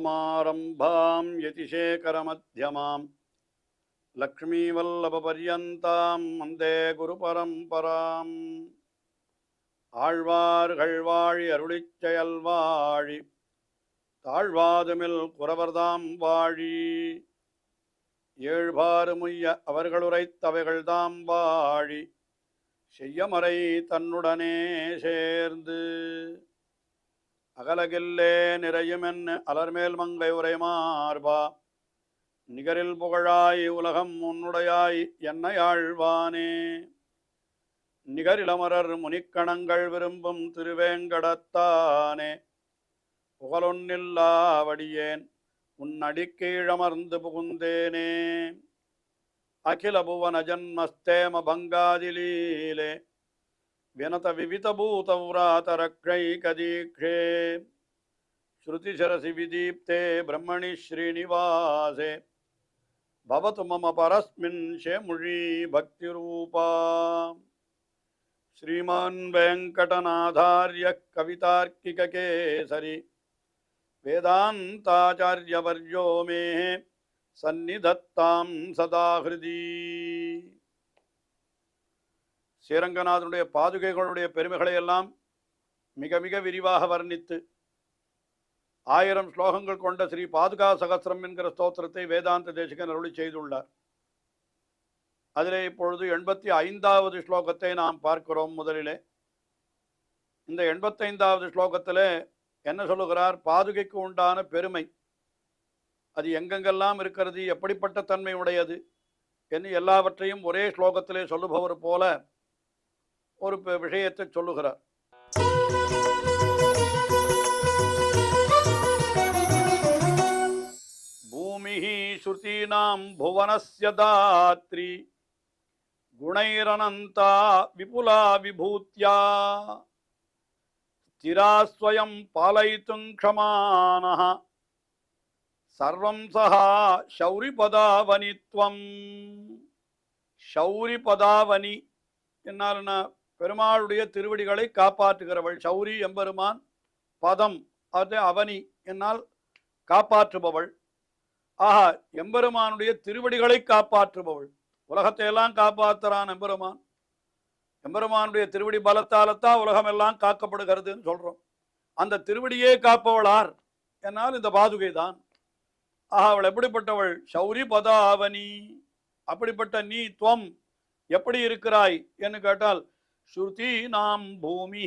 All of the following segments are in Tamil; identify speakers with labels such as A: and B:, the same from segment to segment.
A: சமாரம்பாம் யதிசேகரமத்யமாம் லக்ஷ்மீவல்லபபர்யந்தாம் வந்தே குருபரம்பராம். ஆழ்வார்கள் வாழி அருளிச் செயல்வாழி தாழ்வாதுமில் குறவர்தாம் வாழி. ஏழ்பாறுமுய்ய அவர்களுரைத்தவைகள்தாம் வாழி செய்யமறை தன்னுடனே சேர்ந்து. அகலகில்லே நிறையுமென்னு அலர்மேல் மங்கை உரை மார்பா நிகரில் புகழாய் உலகம் உன்னுடையாய் என்னையாழ்வானே. நிகரிலமரர் முனிக்கணங்கள் விரும்பும் திருவேங்கடத்தானே புகழொன்னில்லாவடியேன் உன் அடிக்கீழமர்ந்து புகுந்தேனே. அகில புவன ஜன்மஸ்தேம பங்காதிலீலே வினத விவித பூதவ்ராத ரக்ஷைகதீக்ஷே ஸ்ருதிசரசி விதீப்தே பிரம்மணி ஸ்ரீனிவாசே பவது மம பரஸ்மின் ஷேமுழி பக்திரூபா. ஸ்ரீமான் வெங்கடநாதார்ய கவிதார்க்கிககேசரி வேதாந்தாச்சார்யவர்யோ மே சந்நிதத்தாம் சதாஹிருதி. ஸ்ரீரங்கநாதனுடைய பாதுகைகளுடைய பெருமைகளை எல்லாம் மிக மிக விரிவாக வர்ணித்து 1000 ஸ்லோகங்கள் கொண்ட ஸ்ரீ பாதுகா சகஸ்ரம் என்கிற ஸ்தோத்திரத்தை வேதாந்த தேசிகன் அருளி செய்துள்ளார். அதிலே இப்பொழுது 85வது ஸ்லோகத்தை நாம் பார்க்கிறோம். முதலிலே இந்த 85வது ஸ்லோகத்திலே என்ன சொல்லுகிறார்? பாதுகைக்கு உண்டான பெருமை, அது எங்கெங்கெல்லாம் இருக்கிறது, எப்படிப்பட்ட தன்மை உடையது என்று எல்லாவற்றையும் ஒரே ஸ்லோகத்திலே சொல்லுபவர் போல ஒரு விஷயத்தை சொல்லுகிறார். பூமிஹி ஸ்ருதீனாம் புவனஸ்ய தாத்ரி குணைரனந்தா விபுலா விபூத்யா ஸ்திராஸ்வயம் பாலயித்தும் க்ஷமானஹ சர்வம் சஹா ஷௌரிபதாவனித்வம். ஷௌரிபதாவனி என்னால் பெருமாளுடைய திருவடிகளை காப்பாற்றுகிறவள். ஷௌரி எம்பெருமான், பதம் அது அவனி என்னால் காப்பாற்றுபவள். ஆஹா, எம்பெருமானுடைய திருவடிகளை காப்பாற்றுபவள். உலகத்தை எல்லாம் காப்பாற்றுறான் எம்பெருமான். எம்பெருமானுடைய திருவடி பலத்தால்தான் உலகம் எல்லாம் காக்கப்படுகிறதுன்னு சொல்றோம். அந்த திருவடியே காப்பவளார் என்னால் இந்த பாதுகை தான். ஆஹா, அவள் எப்படிப்பட்டவள்? ஷௌரி பதாவனி. அப்படிப்பட்ட நீ துவம் எப்படி இருக்கிறாய் என்று கேட்டால், ஸ்ருதி நாம் பூமி,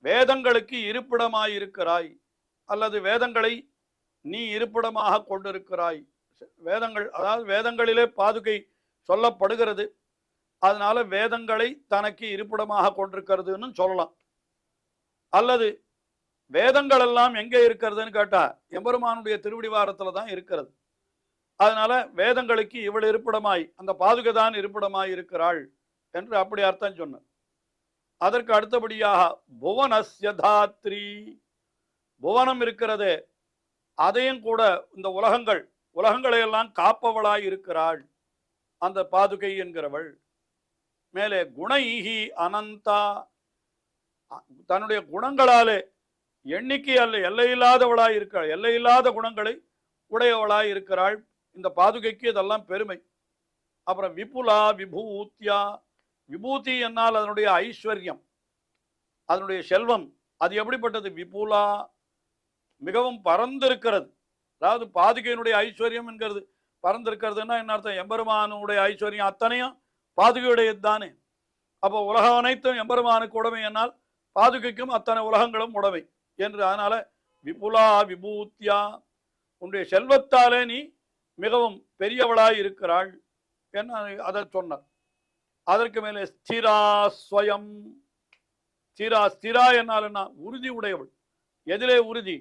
A: வேதங்களுக்கு இருப்பிடமாயிருக்கிறாய், அல்லது வேதங்களை நீ இருப்பிடமாக கொண்டிருக்கிறாய். வேதங்கள், அதாவது வேதங்களிலே பாதுகை சொல்லப்படுகிறது, அதனால வேதங்களை தனக்கு இருப்பிடமாக கொண்டிருக்கிறதுன்னு சொல்லலாம். அல்லது வேதங்கள் எல்லாம் எங்கே இருக்கிறதுன்னு கேட்டா எம்பெருமானுடைய திருவடிவாரத்துல தான் இருக்கிறது. அதனால வேதங்களுக்கு இவள் இருப்பிடமாய், அந்த பாதுகை தான் இருப்பிடமாய் இருக்கிறாள் என்று அப்படி அர்த்தம் சொன்னார். அதற்கு அடுத்தபடியாக புவனஸ்ய தாத்ரி, புவனம் இருக்கிறதே அதையும் கூட இந்த உலகங்களை எல்லாம் காப்பவளாய் இருக்கிறாள் அந்த பாதுகை என்கிறவள். மேலே குணைஹி அனந்தா, தன்னுடைய குணங்களாலே எண்ணிக்கை அல்ல எல்லையில்லாதவளாய் இருக்கிறாள். எல்லையில்லாத குணங்களை உடையவளாய் இருக்கிறாள் இந்த பாதுகைக்கு. இதெல்லாம் பெருமை. அப்புறம் விபுலா விபூத்யா, விபூதி என்னால் அதனுடைய ஐஸ்வர்யம், அதனுடைய செல்வம். அது எப்படிப்பட்டது? விபுலா, மிகவும் பரந்திருக்கிறது. அதாவது பாதுகையினுடைய ஐஸ்வர்யம் என்கிறது பரந்திருக்கிறதுன்னா என்ன அர்த்தம்? எம்பெருமானுடைய ஐஸ்வர்யம் அத்தனையும் பாதுகையுடையது தானே. அப்போ உலகம் அனைத்தும் எம்பெருமானுக்கு உடைமை என்னால் பாதுகைக்கும் அத்தனை உலகங்களும் உடைமை என்று. அதனால விபுலா விபூத்யா, உன்னுடைய செல்வத்தாலே நீ மிகவும் பெரியவளாய் இருக்கிறாள் என்று அதை சொன்னார். அதற்கு மேலே ஸ்திரா ஸ்வயம், ஸ்திரா என்னால் என்ன? உறுதி உடையவள். எதிலே உறுதி?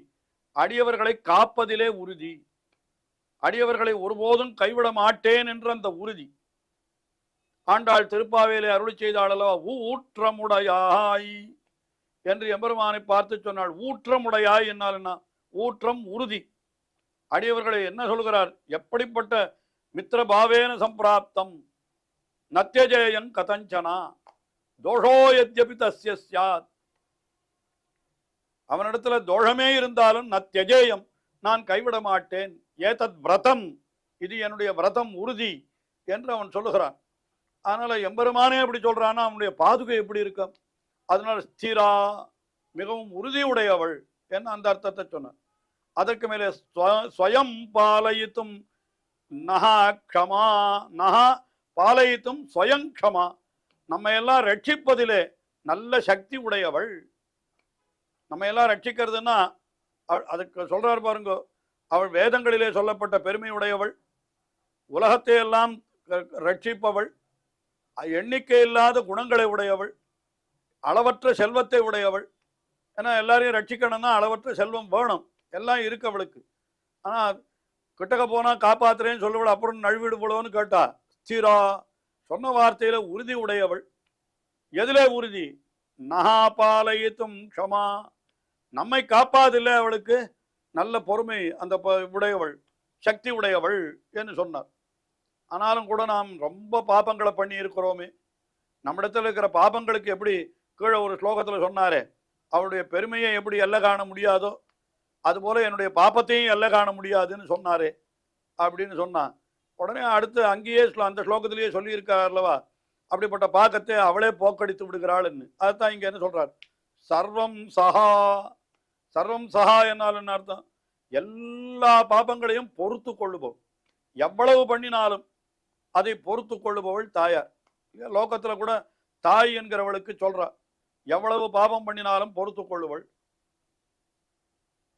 A: அடியவர்களை காப்பதிலே உறுதி. அடியவர்களை ஒருபோதும் கைவிட மாட்டேன் என்ற அந்த உறுதி. ஆண்டாள் திருப்பாவையிலே அருளி செய்தாள் அல்லவா, ஊற்றமுடையாய் என்று எம்பெருமானை பார்த்து சொன்னாள். ஊற்றமுடையாய் என்னால் என்ன? ஊற்றம், உறுதி. அடியவர்களை என்ன சொல்கிறார்? எப்படிப்பட்ட மித்திரபாவேன சம்பிராப்தம் நத்யஜேயன் கதஞ்சனா தோஷோ யத்யபி தஸ்ய ஸ்யாத். அவனிடத்துல தோஷமே இருந்தாலும் நத்யஜேயம், நான் கைவிட மாட்டேன். ஏதத் விரதம், இது என்னுடைய விரதம், உறுதி என்று அவன் சொல்லுகிறான். அதனால எம்பெருமானே எப்படி சொல்றான்னா அவனுடைய பாதுகை எப்படி இருக்கும்? அதனால ஸ்திரா, மிகவும் உறுதியுடையவள் என்ன அந்த அர்த்தத்தை சொன்னான். அதற்கு மேலே ஸ்வயம் பாலயித்தும் நகா க்ஷமா, நகா பாலயித்தும் ஸ்வயம் க்ஷமா, நம்ம எல்லாம் ரட்சிப்பதிலே நல்ல சக்தி உடையவள். நம்ம எல்லாம் ரட்சிக்கிறதுன்னா அதுக்கு சொல்றாரு பாருங்க, அவள் வேதங்களிலே சொல்லப்பட்ட பெருமை உடையவள், உலகத்தை எல்லாம் ரட்சிப்பவள், எண்ணிக்கை இல்லாத குணங்களை உடையவள், அளவற்ற செல்வத்தை உடையவள். ஏன்னா எல்லாரையும் ரட்சிக்கணும்னா அளவற்ற செல்வம் வேணும், எல்லாம் இருக்கு அவளுக்கு. ஆனால் கிட்டக்க போனால் காப்பாத்துறேன்னு சொல்லுவள், அப்புறம் நழுவிடு போலன்னு கேட்டா. ஸ்திரா, சொன்ன வார்த்தையில உறுதி உடையவள். எதிலே உறுதி? நகாபாலயித்தும் க்ஷமா, நம்மை காப்பாதில்லை அவளுக்கு நல்ல பொறுமை அந்த உடையவள், சக்தி உடையவள் என்று சொன்னார். ஆனாலும் கூட நாம் ரொம்ப பாபங்களை பண்ணி இருக்கிறோமே. நம்மிடத்தில் இருக்கிற பாபங்களுக்கு எப்படி கீழே ஒரு ஸ்லோகத்தில் சொன்னாரே, அவளுடைய பெருமையை எப்படி எல்லை காண முடியாதோ அதுபோல என்னுடைய பாப்பத்தையும் எல்லை காண முடியாதுன்னு சொன்னாரே அப்படின்னு சொன்னான். உடனே அடுத்து அங்கேயே அந்த ஸ்லோகத்திலேயே சொல்லியிருக்கார் அல்லவா, அப்படிப்பட்ட பாக்கத்தை அவளே போக்கடித்து விடுகிறாள்ன்னு. அதுதான் இங்க என்ன சொல்றார், சர்வம் சஹா. சர்வம் சஹா என்னால் என்ன அர்த்தம்? எல்லா பாபங்களையும் பொறுத்து கொள்ளுபவள், எவ்வளவு பண்ணினாலும் அதை பொறுத்து கொள்ளுபவள் தாயார். லோகத்துல கூட தாய் என்கிறவளுக்கு சொல்றா, எவ்வளவு பாபம் பண்ணினாலும் பொறுத்து கொள்ளுவள்.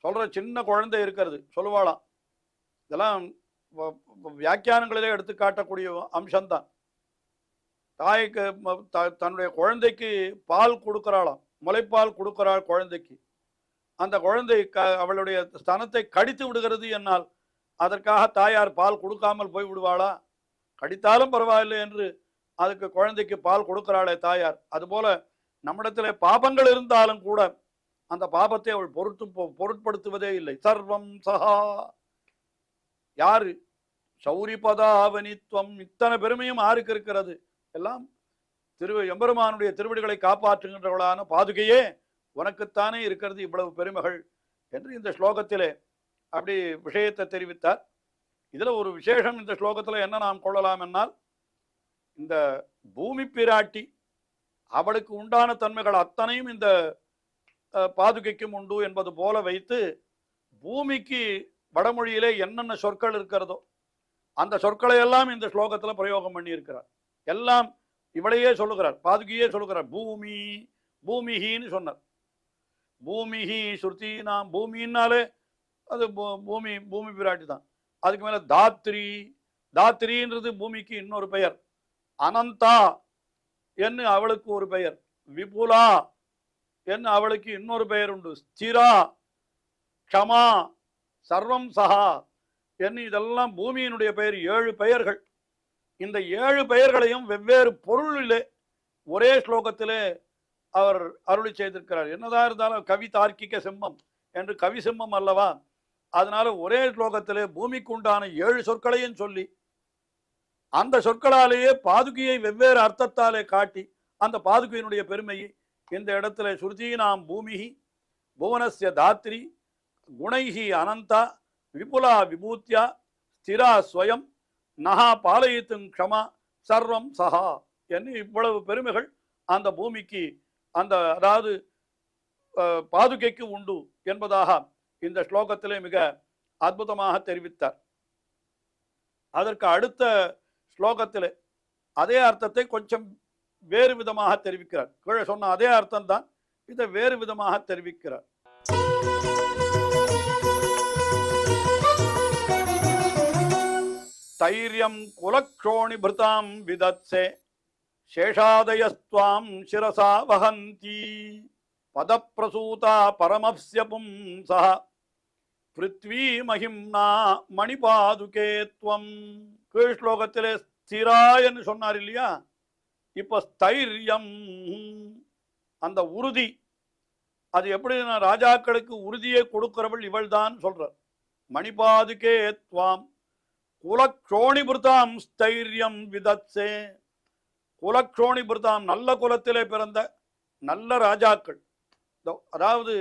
A: சொல்ற சின்ன குழந்தை இருக்கிறது சொல்லுவாளாம். இதெல்லாம் வியாக்கியானங்களிலே எடுத்து காட்டக்கூடிய அம்சம்தான். தாய்க்கு தன்னுடைய குழந்தைக்கு பால் கொடுக்கிறாளாம், முளைப்பால் கொடுக்கிறாள் குழந்தைக்கு. அந்த குழந்தை அவளுடைய ஸ்தனத்தை கடித்து விடுகிறது என்னால் அதற்காக தாயார் பால் கொடுக்காமல் போய் விடுவாளா? கடித்தாலும் பரவாயில்லை என்று அதுக்கு குழந்தைக்கு பால் கொடுக்கிறாளே தாயார். அதுபோல நம்மிடத்திலே பாபங்கள் இருந்தாலும் கூட அந்த பாபத்தை அவள் பொருட்படுத்துவதே இல்லை. சர்வம் சஹா. யாரு? சௌரிபதாவனித்வம். இத்தனை பெருமையும் ஆருக்கு இருக்கிறது? எல்லாம் எம்பெருமானுடைய திருவடிகளை காப்பாற்றுகின்றவளான பாதுகையே உனக்குத்தானே இருக்கிறது இவ்வளவு பெருமைகள் என்று இந்த ஸ்லோகத்திலே அப்படி விஷயத்தை தெரிவித்தார். இதுல ஒரு விசேஷம் இந்த ஸ்லோகத்துல என்ன நாம் கொள்ளலாம் என்னால், இந்த பூமி பிராட்டி அவளுக்கு உண்டான தன்மைகள் அத்தனையும் இந்த பாதுகைக்கும் உண்டு என்பது போல வைத்து, பூமிக்கு வடமொழியிலே என்னென்ன சொற்கள் இருக்கிறதோ அந்த சொற்களை எல்லாம் இந்த ஸ்லோகத்துல பிரயோகம் பண்ணி இருக்கிறார். எல்லாம் இவளையே சொல்லுகிறார், பாதுகையே சொல்லுகிறார். பூமி, பூமிஹின்னு சொன்னார். பூமிஹி ஸ்ருதி, நாம் பூமின்னாலே அது பூமி, பூமி பிராட்டி தான். அதுக்கு மேல தாத்ரி, தாத்ரின்றது பூமிக்கு இன்னொரு பெயர். அனந்தா என்று அவளுக்கு ஒரு பெயர். விபுலா என்று அவளுக்கு இன்னொரு பெயர் உண்டு. ஸ்திரா, க்ஷமா, சர்வம் சஹா என்று இதெல்லாம் பூமியினுடைய பெயர். 7 பெயர்கள். இந்த 7 பெயர்களையும் வெவ்வேறு பொருளிலே ஒரே ஸ்லோகத்திலே அவர் அருளி செய்திருக்கிறார். என்னதான் இருந்தாலும் கவி தார்க்கிக சிம்மம் என்று கவி சிம்மம் அல்லவா, அதனால ஒரே ஸ்லோகத்திலே பூமிக்கு உண்டான 7 சொற்களையும் சொல்லி அந்த சொற்களாலேயே பாதுகையை வெவ்வேறு அர்த்தத்தாலே காட்டி அந்த பாதுகையினுடைய பெருமையை இந்த இடத்துல ஸ்ருதி நாம் பூமிஹி புவனஸ்ய தாத்ரி குணைஹி அனந்தா விபுலா விபூத்யா ஸ்திரா ஸ்வயம் நகா பாலயித்தும் க்ஷமா சர்வம் சஹா என்று இவ்வளவு பெருமைகள் அந்த பூமிக்கு, அந்த அதாவது பாதுகைக்கு உண்டு என்பதாக இந்த ஸ்லோகத்திலே மிக அற்புதமாக தெரிவித்தார். அதற்கு அடுத்த ஸ்லோகத்திலே அதே அர்த்தத்தை கொஞ்சம் வேறு விதமாக தெரிவிக்கிறார். கீழே சொன்ன அதே அர்த்தம் தான் இதை வேறு விதமாக தெரிவிக்கிறார். தைரியம் குலக்ஷோணி பிருதாம் விதத்சே சேஷாதயஸ்துவாம் சிரசா வஹந்தி பதப்பிரசூதா பரமஸ்ய பும்சஹ பிருத்வி மகிம்னா மணிபாதுகே துவம். கீழ் ஸ்லோகத்திலே ஸ்திரா என்று சொன்னார் இல்லையா, இப்ப ஸ்தைரியம் அந்த உறுதி. அது எப்படி ராஜாக்களுக்கு உறுதியை கொடுக்கிறவள் இவள் தான் சொல்றார். மணிபாதுகே துவாம் குலக்ஷோணிபிருதாம் ஸ்தைரியம் விதத்சே. குலக்ஷோணிபிருதாம் நல்ல குலத்திலே பிறந்த நல்ல ராஜாக்கள். அதாவது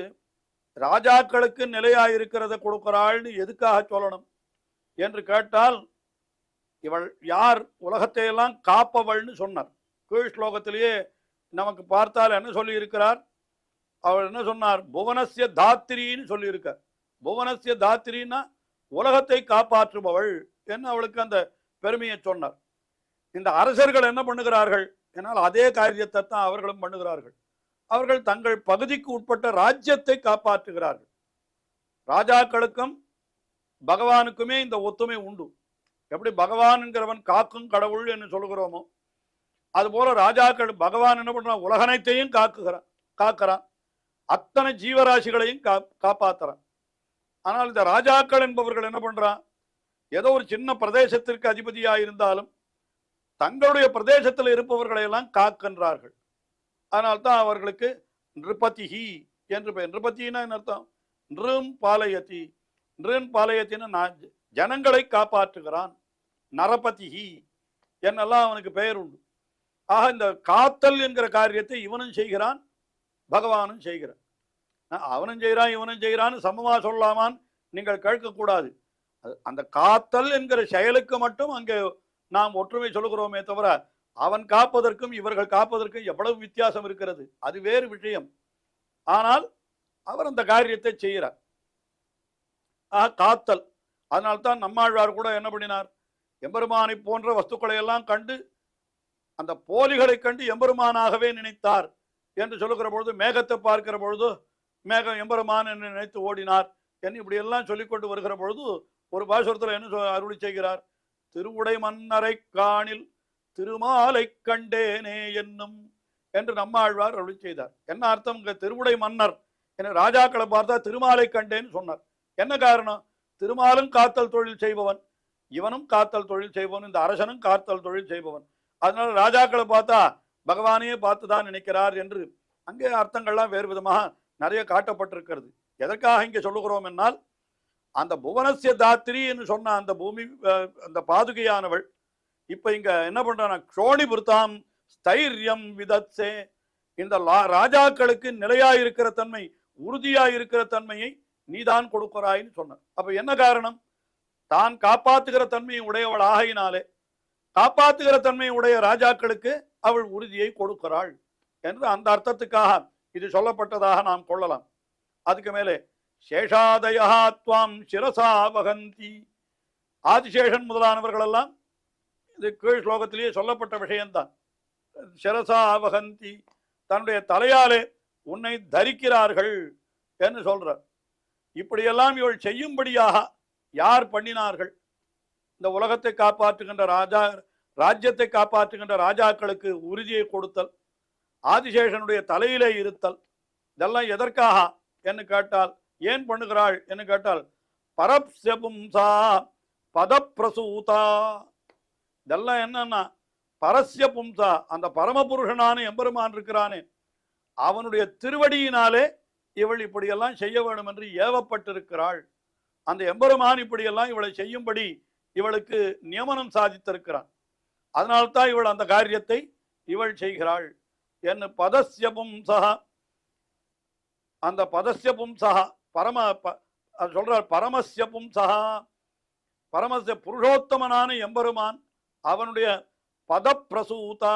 A: ராஜாக்களுக்கு நிலையாயிருக்கிறத கொடுக்கிறாள்னு எதுக்காக சொல்லணும் என்று கேட்டால், இவள் யார்? உலகத்தை எல்லாம் காப்பவள்னு சொன்னார். கீழ் ஸ்லோகத்திலேயே நமக்கு பார்த்தால் என்ன சொல்லி இருக்கிறார்? அவள் என்ன சொன்னார்? புவனஸ்ய தாத்திரின்னு சொல்லியிருக்கார். புவனஸ்ய தாத்திரின்னா உலகத்தை காப்பாற்றுபவள் என்று அவளுக்கு அந்த பெருமையை சொன்னார். இந்த அரசர்கள் என்ன பண்ணுகிறார்கள் என்னால் அதே காரியத்தை தான் அவர்களும் பண்ணுகிறார்கள். அவர்கள் தங்கள் பகுதிக்கு உட்பட்ட ராஜ்யத்தை காப்பாற்றுகிறார்கள். ராஜாக்களுக்கும் பகவானுக்குமே இந்த ஒத்துமை உண்டு. எப்படி பகவான் என்கிறவன் காக்கும் கடவுள் என்று சொல்லுகிறோமோ, அதுபோல ராஜாக்கள் பகவான் என்ன பண்றான்? உலகனைத்தையும் காக்கிறான், அத்தனை ஜீவராசிகளையும் காப்பாத்துறான். ஆனால் இந்த ராஜாக்கள் என்பவர்கள் என்ன பண்றான்? ஏதோ ஒரு சின்ன பிரதேசத்திற்கு அதிபதியாக இருந்தாலும் தங்களுடைய பிரதேசத்தில் இருப்பவர்களை எல்லாம் காக்கின்றார்கள். அதனால்தான் அவர்களுக்கு நிருபதிஹி என்று பெயர். நிருபத்தின்னா என்ன அர்த்தம்? நிரும் பாலயதி. நிருன் பாலயத்தின்னு ஜனங்களை காப்பாற்றுகிறான். நரபதிஹி என்னெல்லாம் அவனுக்கு பெயர் உண்டு. ஆக இந்த காத்தல் என்கிற காரியத்தை இவனும் செய்கிறான், பகவானும் செய்கிறான். அவனும் செய்கிறான் இவனும் செய்கிறான்னு சமமா சொல்லாமான்னு நீங்கள் கேட்கக்கூடாது. அந்த காத்தல் என்கிற செயலுக்கு மட்டும் அங்கே நாம் ஒற்றுமை சொல்லுகிறோமே தவிர, அவன் காப்பதற்கும் இவர்கள் காப்பதற்கும் எவ்வளவு வித்தியாசம் இருக்கிறது, அது வேறு விஷயம். ஆனால் அவர் அந்த காரியத்தை செய்கிறார். காத்தல். அதனால்தான் நம்மாழ்வார் கூட என்ன பண்ணினார்? எம்பெருமானை போன்ற வஸ்துக்களை எல்லாம் கண்டு அந்த போலிகளை கண்டு எம்பெருமானாகவே நினைத்தார் என்று சொல்லுகிற பொழுது, மேகத்தை பார்க்கிற பொழுது மேகம் எம்பெருமான் என்று நினைத்து ஓடினார் என்று இப்படி எல்லாம் சொல்லிக்கொண்டு வருகிற பொழுது ஒரு பாசுரத்தில் என்ன அருளி செய்கிறார்? திருவுடை மன்னரை காணில் திருமாலை கண்டேனே என்னும் என்று நம்மாழ்வார் அருளி செய்தார். என்ன அர்த்தம்? இங்க திருவுடை மன்னர் என ராஜாக்களை பார்த்தா திருமாலை கண்டேன்னு சொன்னார். என்ன காரணம்? திருமாலும் காத்தல் தொழில் செய்பவன், இவனும் காத்தல் தொழில் செய்பவன், இந்த அரசனும் காத்தல் தொழில் செய்பவன். அதனால ராஜாக்களை பார்த்தா பகவானையே பார்த்துதான் நினைக்கிறார் என்று அங்கே அர்த்தங்கள்லாம் வேறு விதமாக நிறைய காட்டப்பட்டிருக்கிறது. எதற்காக இங்கே சொல்லுகிறோம் என்னால், அந்த புவனசிய தாத்திரி என்று சொன்ன அந்த பூமி, அந்த பாதுகையானவள் இப்ப இங்க என்ன பண்றான்? க்ஷோணிபுர்தாம் ஸ்தைரியம் விதத்சே. இந்த ராஜாக்களுக்கு நிலையாயிருக்கிற தன்மை, உறுதியாயிருக்கிற தன்மையை நீதான் கொடுக்கிறாயின்னு சொன்னார். அப்ப என்ன காரணம்? தான் காப்பாற்றுகிற தன்மையை உடையவள் ஆகையினாலே காப்பாற்றுகிற தன்மையை உடைய ராஜாக்களுக்கு அவள் உறுதியை கொடுக்கிறாள் என்று அந்த அர்த்தத்துக்காக இது சொல்லப்பட்டதாக நாம் கொள்ளலாம். அதுக்கு மேலே சேஷாதயா துவாம் சிரசா வகந்தி. ஆதிசேஷன் முதலானவர்கள் எல்லாம் இது கீழ் ஸ்லோகத்திலேயே சொல்லப்பட்ட விஷயம்தான். சிரசா வகந்தி, தன்னுடைய தலையாலே உன்னை தரிக்கிறார்கள் என்று சொல்றார். இப்படியெல்லாம் இவள் செய்யும்படியாக யார் பண்ணினார்கள்? இந்த உலகத்தை காப்பாற்றுகின்ற ராஜ்யத்தை காப்பாற்றுகின்ற ராஜாக்களுக்கு உறுதியை கொடுத்தல், ஆதிசேஷனுடைய தலையிலே இருத்தல், இதெல்லாம் எதற்காக என்று கேட்டால், ஏன் பண்ணுகிறாள் என்று கேட்டால், பரப்சபும்சா பதப்பிரசூதா. இதெல்லாம் என்னன்னா, பரஸ்ய பும்சா, அந்த பரமபுருஷனான எம்பெருமான் இருக்கிறானே அவனுடைய திருவடியினாலே இவள் இப்படியெல்லாம் செய்ய வேண்டும் என்று ஏவப்பட்டிருக்கிறாள். அந்த எம்பெருமான் இப்படியெல்லாம் இவளை செய்யும்படி இவளுக்கு நியமனம் சாதித்திருக்கிறான். அதனால்தான் இவள் அந்த காரியத்தை இவள் செய்கிறாள். என்ன பதஸ்ய பும்சா, அந்த பதஸ்ய பும்சா சொல்றார். பரமஸ்ய பும்சா, பரமஸ்ய புருஷோத்தமனான எம்பெருமான் அவனுடைய பதப்பிரசூதா,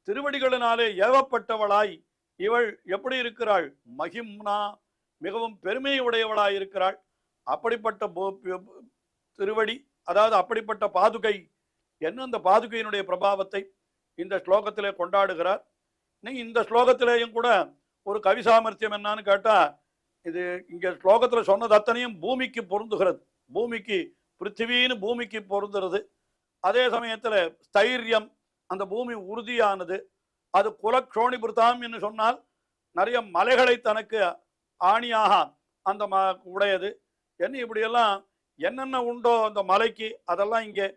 A: திருவடிகளினாலே ஏவப்பட்டவளாய் இவள் எப்படி இருக்கிறாள்? மகிம்னா, மிகவும் பெருமை உடையவளாய் இருக்கிறாள். அப்படிப்பட்ட திருவடி, அதாவது அப்படிப்பட்ட பாதுகை என்ன, அந்த பாதுகையினுடைய பிரபாவத்தை இந்த ஸ்லோகத்திலே கொண்டாடுகிறார். இந்த ஸ்லோகத்திலேயும் கூட ஒரு கவி சாமர்த்தியம் என்னன்னு கேட்டா, இது இங்க ஸ்லோகத்துல சொன்னது அத்தனையும் பூமிக்கு பொருந்துகிறது. பூமிக்கு, பிருத்திவின்னு பூமிக்கு பொருந்துறது. அதே சமயத்துல ஸ்தைரியம், அந்த பூமி உறுதியானது. அது குலக்ஷோணிபுர்தாம் என்று சொன்னால் நிறைய மலைகளை தனக்கு ஆணியாக அந்த உடையது என்ன, இப்படியெல்லாம் என்னென்ன உண்டோ அந்த மலைக்கு அதெல்லாம் இங்கே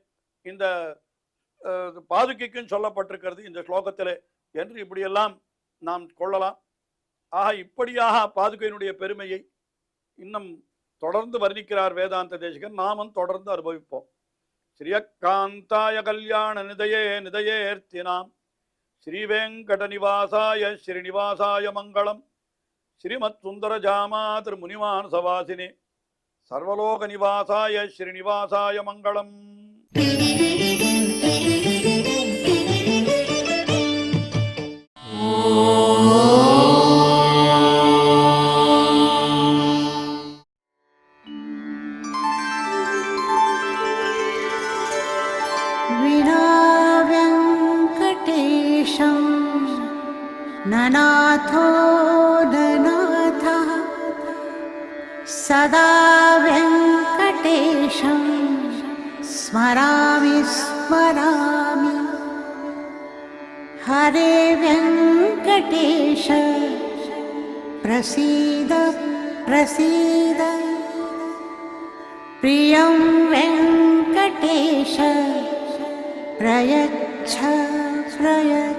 A: இந்த பாதுகைக்கும் சொல்லப்பட்டிருக்கிறது இந்த ஸ்லோகத்திலே என்று இப்படியெல்லாம் நாம் கொள்ளலாம். ஆக இப்படியாக பாதுகையினுடைய பெருமையை இன்னும் தொடர்ந்து வர்ணிக்கிறார் வேதாந்த தேசிகன். நாமும் தொடர்ந்து அனுபவிப்போம். ஸ்ரீயக்காந்தாய கல்யாண நிதயேர்த்தினாம் ஸ்ரீவேங்கட நிவாசாய ஸ்ரீனிவாசாய மங்களம். ஸ்ரீமத் சுந்தர ஜாமா திருமுனிமான் சவாசினே சர்வலோக நிவாசாய ஸ்ரீனிவாசாய மங்களம்.
B: ननाथो ननाथः सदा वेङ्कटेशं स्मरामि स्मरामि. हरे वेङ्कटेश प्रसीद प्रसीद. प्रियं वेङ्कटेश प्रयच्छ प्रयच्छ.